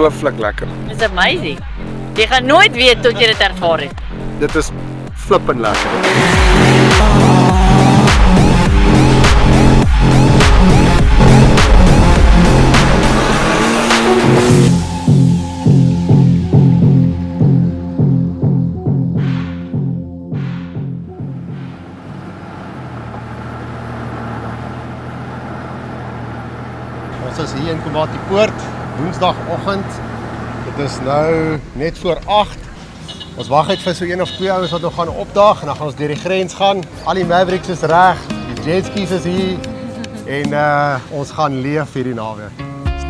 ongelooflik lekker. It's amazing. Jy gaan nooit weet tot jy dit ervaar het. Dit is flippend lekker. Ons is hier in Komatipoort, woensdagoggend. Dit is nou net voor 8. Ons wag uit vir so 1 of 2 ouens wat nog gaan opdaag en dan gaan ons deur die grens gaan. Al die Mavericks is reg, die jetskis is hier en ons gaan leef hierdie naweek.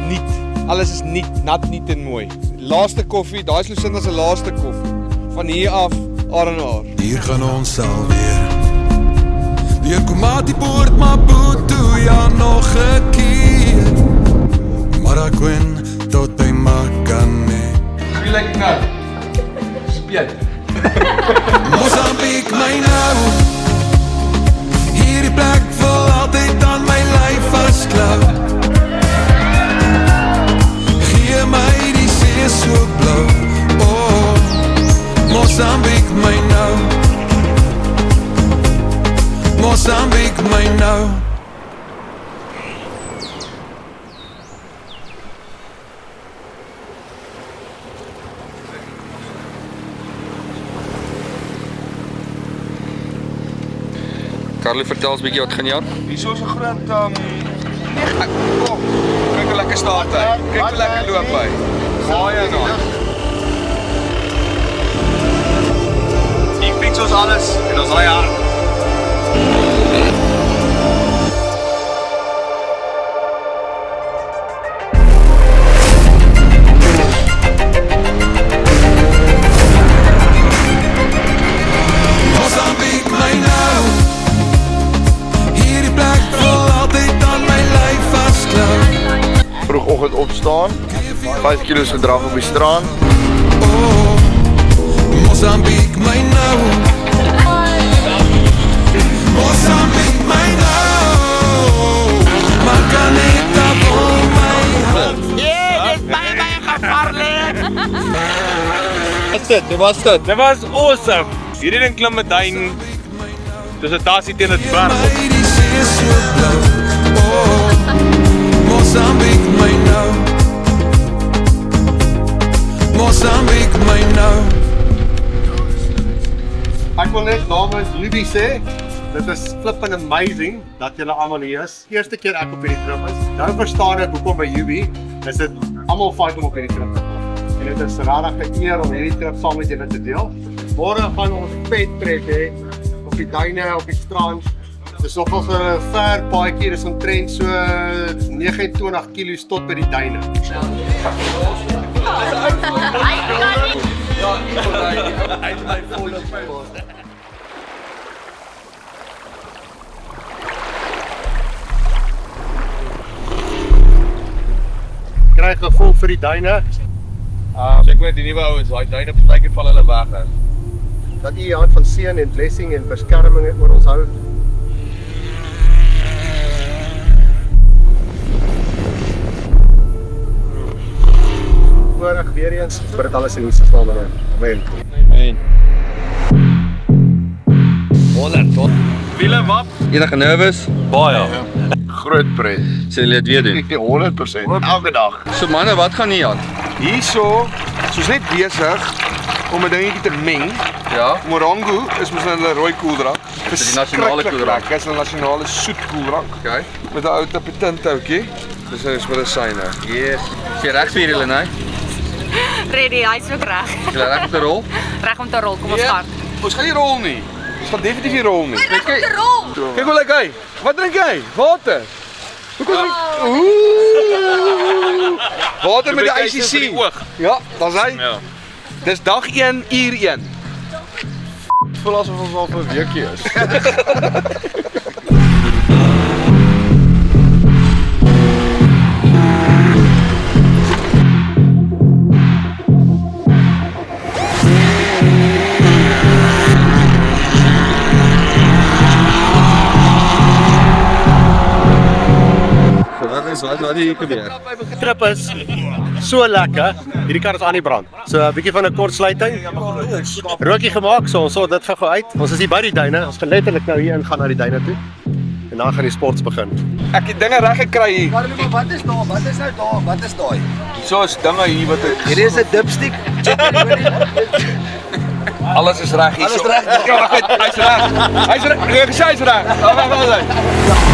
Niet. Alles is niet, nat, niet en mooi. Laaste koffie, daar is Lucinda se laaste koffie. Van hier af, R&R. Hier gaan ons alweer. Deur Komatipoort, Maputo, ja nog 'n keer. Marakwin tot by Makane. Wie lyk nou? Speel. Mozambique, my nou. Hierdie plek vol altyd aan my lyf vasklou. Gee my die see so blou. Oh, Mozambique, my nou. Mozambique, my nou. Carly, vertel ons 'n bietjie wat gaan jy aan? Hier is 'n groot kom. Kyk hoe lekker staat hy. Kyk hoe lekker loop hy. Baie nou. Hier fix ons alles en ons ry aan. Vroegoggend opstaan, 5 kilos gedrag op die strand. Oh, Mozambique, my nou. Mozambique, my nou. Makaneta vir my. Ja, dit is baie gevaarlik. Dit was dit. Dit was awesome. Hierdie ding klim met duin. Dis 'n tassie teen dit berg op. Mozambique, my nou. Mozambique, my nou. Ek wil net namens Ruby sê, dit is flipping amazing dat julle almal hier is. Eerste keer ek op hierdie trip is. Nou verstaan ek hoekom by Ruby is dit almal fight om op hierdie trip te kom. En dit is regtig 'n eer om hierdie trip saam met julle te deel. Môre gaan ons vet trek hê op die duine, op die strand. Dis nogals 'n ver paadjie, dis omtrent so 29 km tot by die duine. Kry gevoel vir die duine. Check net die nuwe ouens, daai duine partykeer val hulle weg hè. Dat U hand van seën en blessing en beskerming oor ons hou. Voorreg weer eens, vir dit alles in Jesus naam. Amen. Amen. Willem, wat? Enige nervous? Baie. Groot pret. Sê jy dit weer doen? 100%. Elke dag. So manne, wat gaan hier aan? Hierso, soos net besig om 'n dingetjie te meng. Ja. Morango is mos 'n rooi koeldrank. Dis die nasionale koeldrank. Dis 'n nasionale soet koeldrank. Okay. Met 'n ou tapetintoukie. Dis is medisyne. Yes. Is jy reg vir hierdie Lenay? Ready, hy's ook reg. Is jy reg om te rol? Reg om te rol. Kom ons start. Ons gaan nie rol nie. Ons gaan definitief nie rol nie. Reg om te rol. Kyk hoe lyk hy. Wat drink jy? Water. Hoekom drink? Water met die ICC. Ja, daar's hy. Ja. Dis dag 1, uur 1. Voel asof ons al vir 'n weekie is. is, wat hier gebeur? Trip is so lekker. Hierdie kar is aan die brand. So 'n bietjie van 'n kortsluiting. Rookie gemaak, so ons sal dit gou uit. Ons is hier by die duine. Ons gaan letterlik nou hier ingaan na die duine toe. En dan gaan die sports begin. Ek het dinge reg gekry hier. Maar wat is daar? Wat is nou daar? Wat is daai? So is dinge hier wat ek Hierdie is 'n dipstick. alles is reg hier. Alles reg. Ja, hy's reg. Hy's reg. Hy's reg. Wag.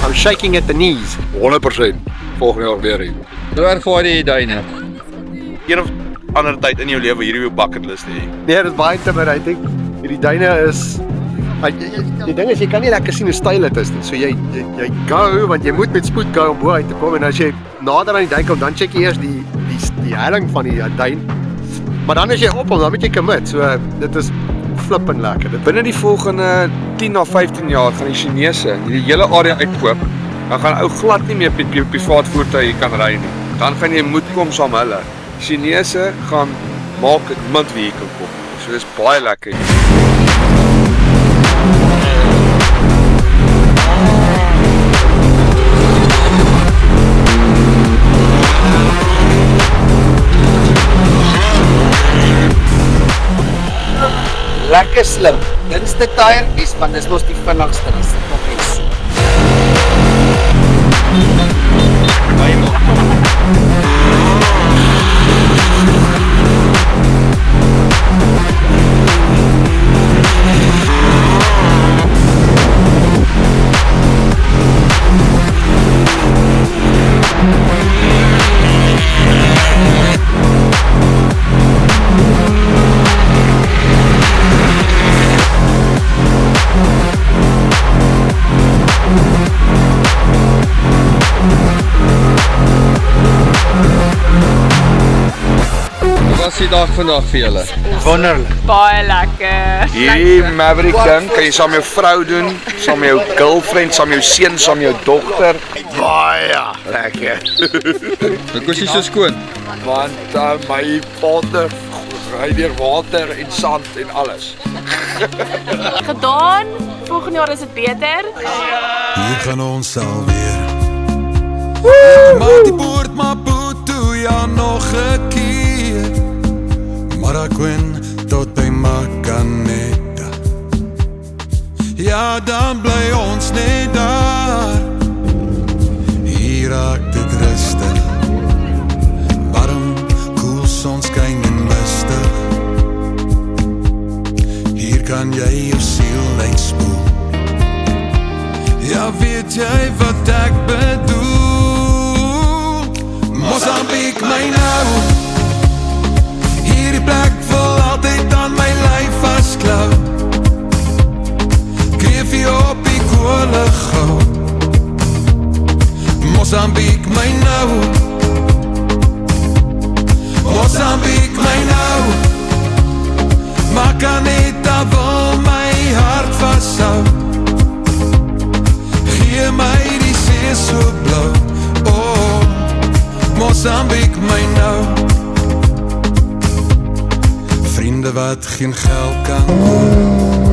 I'm shaking at the knees. 100%. Volgende jaar weer hier. Hoe ervaar jy die duine? Een of ander tyd in jou lewe hierdie op bucket list hê. Nee, dit is baie intimidating. Hierdie duine is die ding is jy kan nie lekker sien hoe styl dit is nie. So jy go want jy moet met spoed go om bo uit te kom en as jy nader aan die duin kom dan check jy eers die helling van die duin. Maar dan as jy op hom dan moet jy commit. So dit is flippend lekker. Binne die volgende 10 na 15 jaar gaan die Chinese hierdie hele area uitkoop. Dan gaan ou glad nie meer met privaat voertuie kan ry nie. Dan gaan jy moet kom saam hulle. Chinese gaan maak dit mint wie jy kan kom. So dis baie lekker. Lekker slim. Dinste tyre, want dis mos die vinnigste. Dis nog iets. Wat is die dag vandag vir julle? Wonderlik. Baie lekker. Hierdie Maverick ding kan jy saam met jou vrou doen, saam met jou girlfriend, saam met jou seun, saam met jou dogter. Baie lekker. Ek is so skoon. Want my vader ry deur water en sand en alles. Gedaan. Volgende jaar is dit beter. Hier gaan ons alweer. Maak die boord maar boet toe, ja nog 'n keer. Maraquin tot by Macaneta. Ja, dan bly ons net daar. Hier raak dit rustig. Warm, koel, sonskyn en mistig. Hier kan jy jou siel uitspoel. Ja, weet jy wat ek bedoel? Mozambique, my nou. Hierdie plek wil altyd aan my lyf vasklou. Kreef jy op die koele gou. Mozambique, my nou. Mozambique, my nou. Macaneta wil my hart vashou. Gee my die see so blou. Oh, Mozambique, my nou. Vriende wat geen geld kan koop.